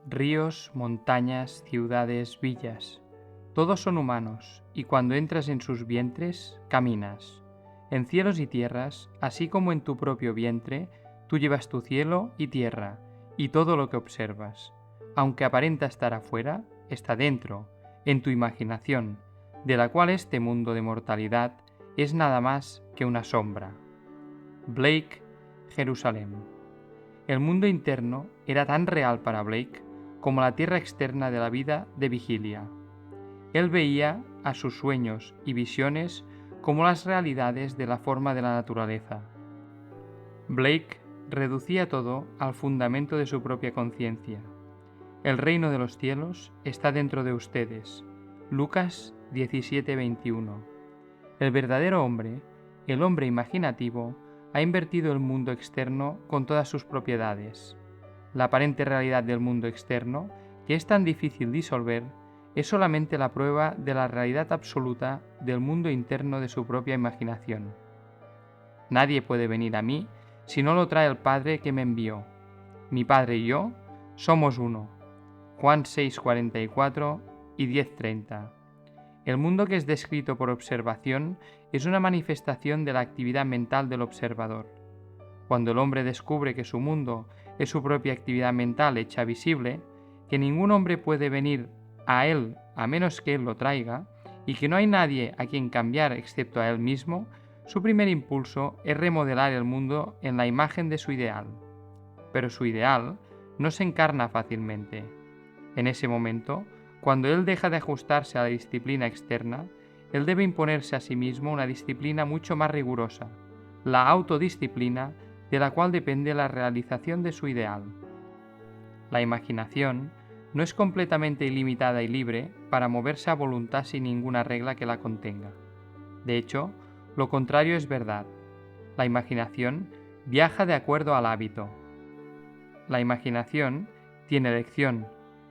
Ríos, montañas, ciudades, villas, todos son humanos, y cuando entras en sus vientres, caminas. En cielos y tierras, así como en tu propio vientre, tú llevas tu cielo y tierra, y todo lo que observas. Aunque aparenta estar afuera, está dentro, en tu imaginación, de la cual este mundo de mortalidad es nada más que una sombra. Blake, Jerusalén. El mundo interno era tan real para Blake como la tierra externa de la vida de vigilia. Él veía a sus sueños y visiones como las realidades de la forma de la naturaleza. Blake reducía todo al fundamento de su propia conciencia. El reino de los cielos está dentro de ustedes. Lucas 17:21. El verdadero hombre, el hombre imaginativo, ha invertido el mundo externo con todas sus propiedades. La aparente realidad del mundo externo, que es tan difícil disolver, es solamente la prueba de la realidad absoluta del mundo interno de su propia imaginación. Nadie puede venir a mí si no lo trae el Padre que me envió. Mi Padre y yo somos uno. Juan 6:44 y 10:30. El mundo que es descrito por observación es una manifestación de la actividad mental del observador. Cuando el hombre descubre que su mundo es su propia actividad mental hecha visible, que ningún hombre puede venir a él a menos que él lo traiga, y que no hay nadie a quien cambiar excepto a él mismo, su primer impulso es remodelar el mundo en la imagen de su ideal. Pero su ideal no se encarna fácilmente. En ese momento, cuando él deja de ajustarse a la disciplina externa, él debe imponerse a sí mismo una disciplina mucho más rigurosa, la autodisciplina de la cual depende la realización de su ideal. La imaginación no es completamente ilimitada y libre para moverse a voluntad sin ninguna regla que la contenga. De hecho, lo contrario es verdad. La imaginación viaja de acuerdo al hábito. La imaginación tiene elección,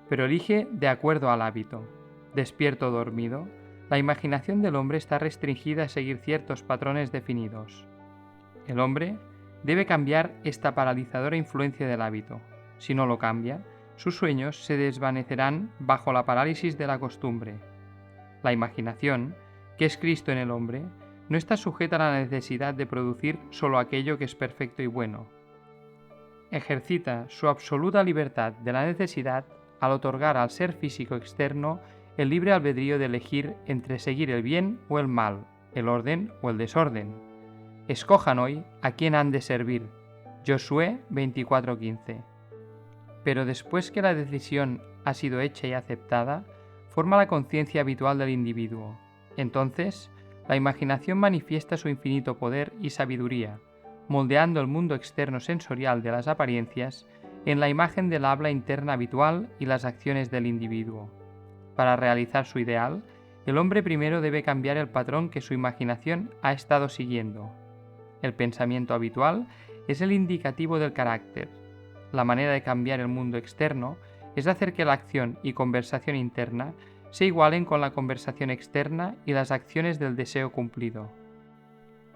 pero elige de acuerdo al hábito. Despierto o dormido, la imaginación del hombre está restringida a seguir ciertos patrones definidos. El hombre debe cambiar esta paralizadora influencia del hábito. Si no lo cambia, sus sueños se desvanecerán bajo la parálisis de la costumbre. La imaginación, que es Cristo en el hombre, no está sujeta a la necesidad de producir solo aquello que es perfecto y bueno. Ejercita su absoluta libertad de la necesidad al otorgar al ser físico externo el libre albedrío de elegir entre seguir el bien o el mal, el orden o el desorden. Escojan hoy a quién han de servir. Josué 24:15. Pero después que la decisión ha sido hecha y aceptada, forma la conciencia habitual del individuo. Entonces, la imaginación manifiesta su infinito poder y sabiduría, moldeando el mundo externo sensorial de las apariencias en la imagen del habla interna habitual y las acciones del individuo. Para realizar su ideal, el hombre primero debe cambiar el patrón que su imaginación ha estado siguiendo. El pensamiento habitual es el indicativo del carácter. La manera de cambiar el mundo externo es hacer que la acción y conversación interna se igualen con la conversación externa y las acciones del deseo cumplido.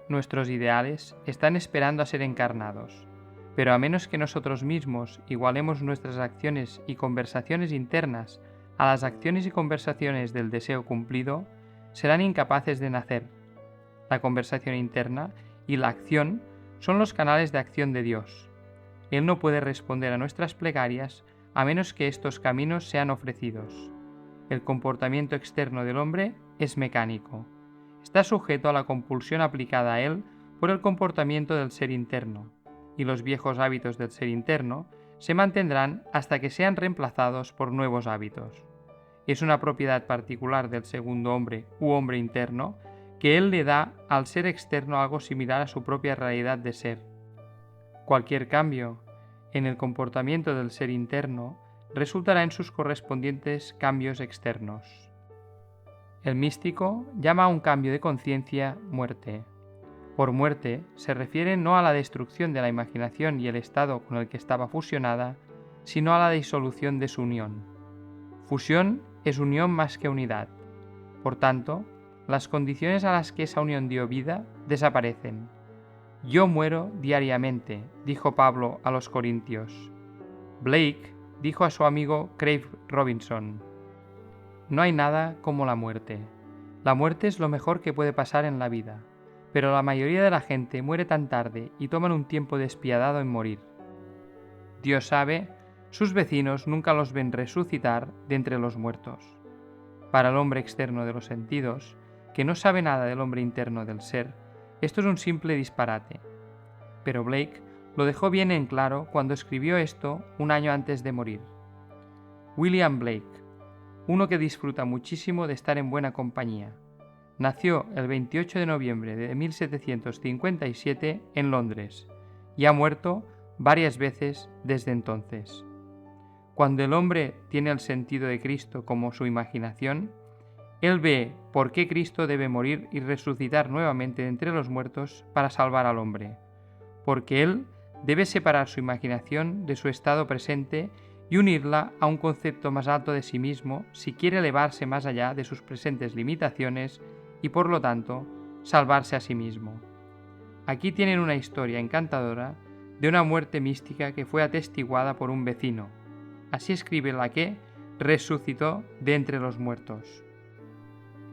Nuestros ideales están esperando a ser encarnados, pero a menos que nosotros mismos igualemos nuestras acciones y conversaciones internas a las acciones y conversaciones del deseo cumplido, serán incapaces de nacer. La conversación interna y la acción son los canales de acción de Dios. Él no puede responder a nuestras plegarias a menos que estos caminos sean ofrecidos. El comportamiento externo del hombre es mecánico. Está sujeto a la compulsión aplicada a él por el comportamiento del ser interno, y los viejos hábitos del ser interno se mantendrán hasta que sean reemplazados por nuevos hábitos. Es una propiedad particular del segundo hombre u hombre interno que él le da al ser externo algo similar a su propia realidad de ser. Cualquier cambio en el comportamiento del ser interno resultará en sus correspondientes cambios externos. El místico llama a un cambio de conciencia muerte. Por muerte se refiere no a la destrucción de la imaginación y el estado con el que estaba fusionada, sino a la disolución de su unión. Fusión es unión más que unidad. Por tanto, las condiciones a las que esa unión dio vida desaparecen. Yo muero diariamente, dijo Pablo a los Corintios. Blake dijo a su amigo Craig Robinson: «No hay nada como la muerte. La muerte es lo mejor que puede pasar en la vida, pero la mayoría de la gente muere tan tarde y toman un tiempo despiadado en morir. Dios sabe, sus vecinos nunca los ven resucitar de entre los muertos. Para el hombre externo de los sentidos, que no sabe nada del hombre interno del ser, esto es un simple disparate». Pero Blake lo dejó bien en claro cuando escribió esto un año antes de morir. William Blake, uno que disfruta muchísimo de estar en buena compañía. Nació el 28 de noviembre de 1757 en Londres y ha muerto varias veces desde entonces. Cuando el hombre tiene el sentido de Cristo como su imaginación, él ve por qué Cristo debe morir y resucitar nuevamente de entre los muertos para salvar al hombre, porque él debe separar su imaginación de su estado presente y unirla a un concepto más alto de sí mismo si quiere elevarse más allá de sus presentes limitaciones y por lo tanto salvarse a sí mismo. Aquí tienen una historia encantadora de una muerte mística que fue atestiguada por un vecino. Así escribe la que resucitó de entre los muertos.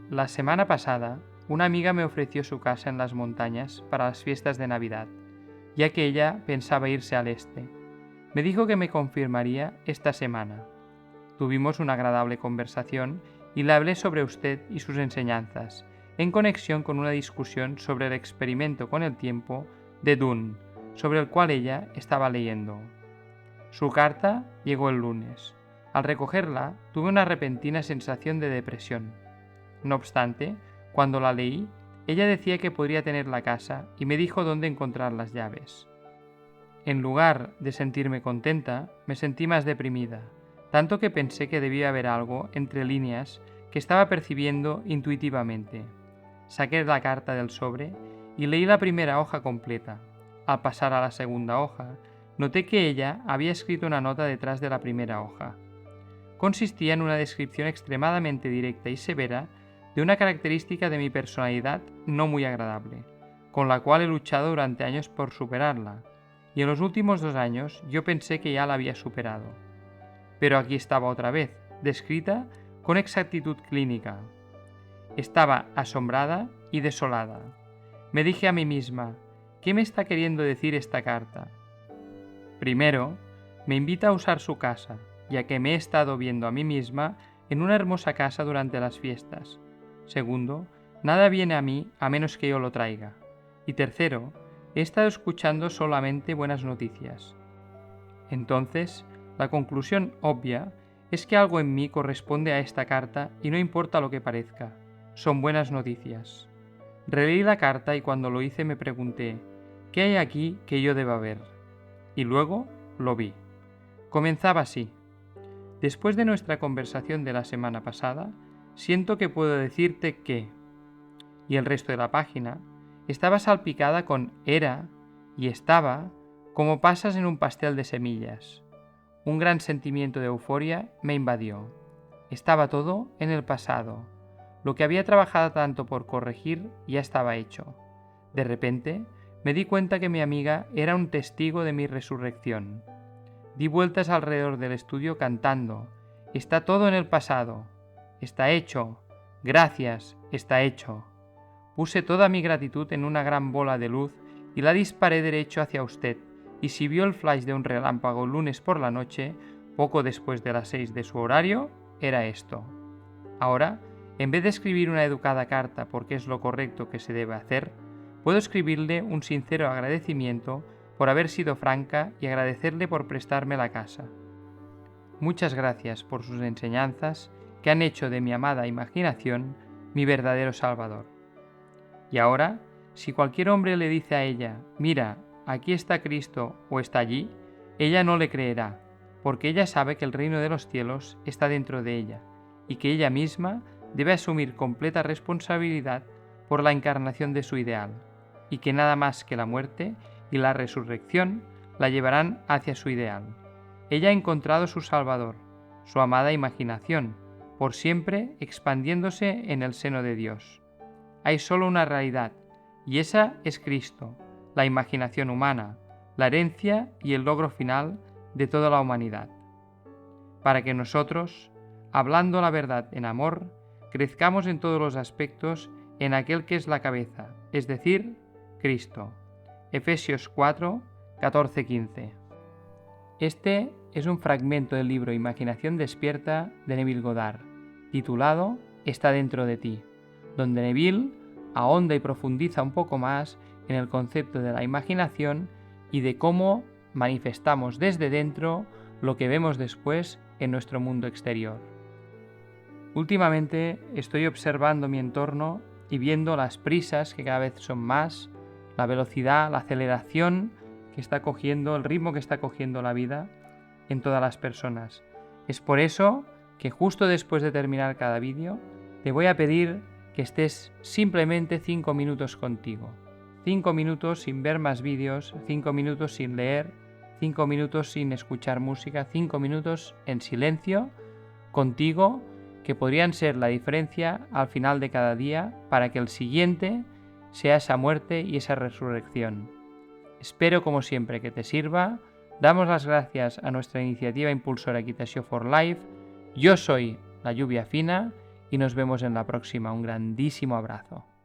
La semana pasada, una amiga me ofreció su casa en las montañas para las fiestas de Navidad, ya que ella pensaba irse al este. Me dijo que me confirmaría esta semana. Tuvimos una agradable conversación y le hablé sobre usted y sus enseñanzas, en conexión con una discusión sobre el experimento con el tiempo de Dunne, sobre el cual ella estaba leyendo. Su carta llegó el lunes. Al recogerla, tuve una repentina sensación de depresión. No obstante, cuando la leí, ella decía que podría tener la casa y me dijo dónde encontrar las llaves. En lugar de sentirme contenta, me sentí más deprimida, tanto que pensé que debía haber algo entre líneas que estaba percibiendo intuitivamente. Saqué la carta del sobre y leí la primera hoja completa. Al pasar a la segunda hoja, noté que ella había escrito una nota detrás de la primera hoja. Consistía en una descripción extremadamente directa y severa de una característica de mi personalidad no muy agradable, con la cual he luchado durante años por superarla, y en los últimos 2 años yo pensé que ya la había superado. Pero aquí estaba otra vez, descrita con exactitud clínica. Estaba asombrada y desolada. Me dije a mí misma, ¿qué me está queriendo decir esta carta? Primero, me invita a usar su casa, ya que me he estado viendo a mí misma en una hermosa casa durante las fiestas. Segundo, nada viene a mí a menos que yo lo traiga. Y tercero, he estado escuchando solamente buenas noticias. Entonces, la conclusión obvia es que algo en mí corresponde a esta carta y no importa lo que parezca, son buenas noticias. Releí la carta y cuando lo hice me pregunté, ¿qué hay aquí que yo deba ver? Y luego lo vi. Comenzaba así. Después de nuestra conversación de la semana pasada, siento que puedo decirte que... Y el resto de la página estaba salpicada con era y estaba como pasas en un pastel de semillas. Un gran sentimiento de euforia me invadió. Estaba todo en el pasado. Lo que había trabajado tanto por corregir ya estaba hecho. De repente, me di cuenta que mi amiga era un testigo de mi resurrección. Di vueltas alrededor del estudio cantando: «Está todo en el pasado. Está hecho. Gracias, está hecho». Puse toda mi gratitud en una gran bola de luz y la disparé derecho hacia usted, y si vio el flash de un relámpago lunes por la noche, poco después de las 6 de su horario, era esto. Ahora, en vez de escribir una educada carta porque es lo correcto que se debe hacer, puedo escribirle un sincero agradecimiento por haber sido franca y agradecerle por prestarme la casa. Muchas gracias por sus enseñanzas que han hecho de mi amada imaginación mi verdadero Salvador. Y ahora, si cualquier hombre le dice a ella, mira, aquí está Cristo o está allí, ella no le creerá, porque ella sabe que el reino de los cielos está dentro de ella, y que ella misma debe asumir completa responsabilidad por la encarnación de su ideal, y que nada más que la muerte y la resurrección la llevarán hacia su ideal. Ella ha encontrado su Salvador, su amada imaginación, por siempre expandiéndose en el seno de Dios. Hay solo una realidad, y esa es Cristo, la imaginación humana, la herencia y el logro final de toda la humanidad. para que nosotros, hablando la verdad en amor, crezcamos en todos los aspectos en aquel que es la cabeza, es decir, Cristo. Efesios 4, 14-15. Este es un fragmento del libro Imaginación despierta de Neville Goddard, titulado Está dentro de ti, donde Neville ahonda y profundiza un poco más en el concepto de la imaginación y de cómo manifestamos desde dentro lo que vemos después en nuestro mundo exterior. Últimamente estoy observando mi entorno y viendo las prisas que cada vez son más, la velocidad, la aceleración que está cogiendo, el ritmo que está cogiendo la vida en todas las personas. Es por eso que justo después de terminar cada vídeo te voy a pedir que estés simplemente 5 minutos contigo. 5 minutos sin ver más vídeos, 5 minutos sin leer, 5 minutos sin escuchar música, 5 minutos en silencio contigo, que podrían ser la diferencia al final de cada día para que el siguiente sea esa muerte y esa resurrección. Espero como siempre que te sirva. Damos las gracias a nuestra iniciativa impulsora Equitació for Life. Yo soy La Lluvia Fina y nos vemos en la próxima. Un grandísimo abrazo.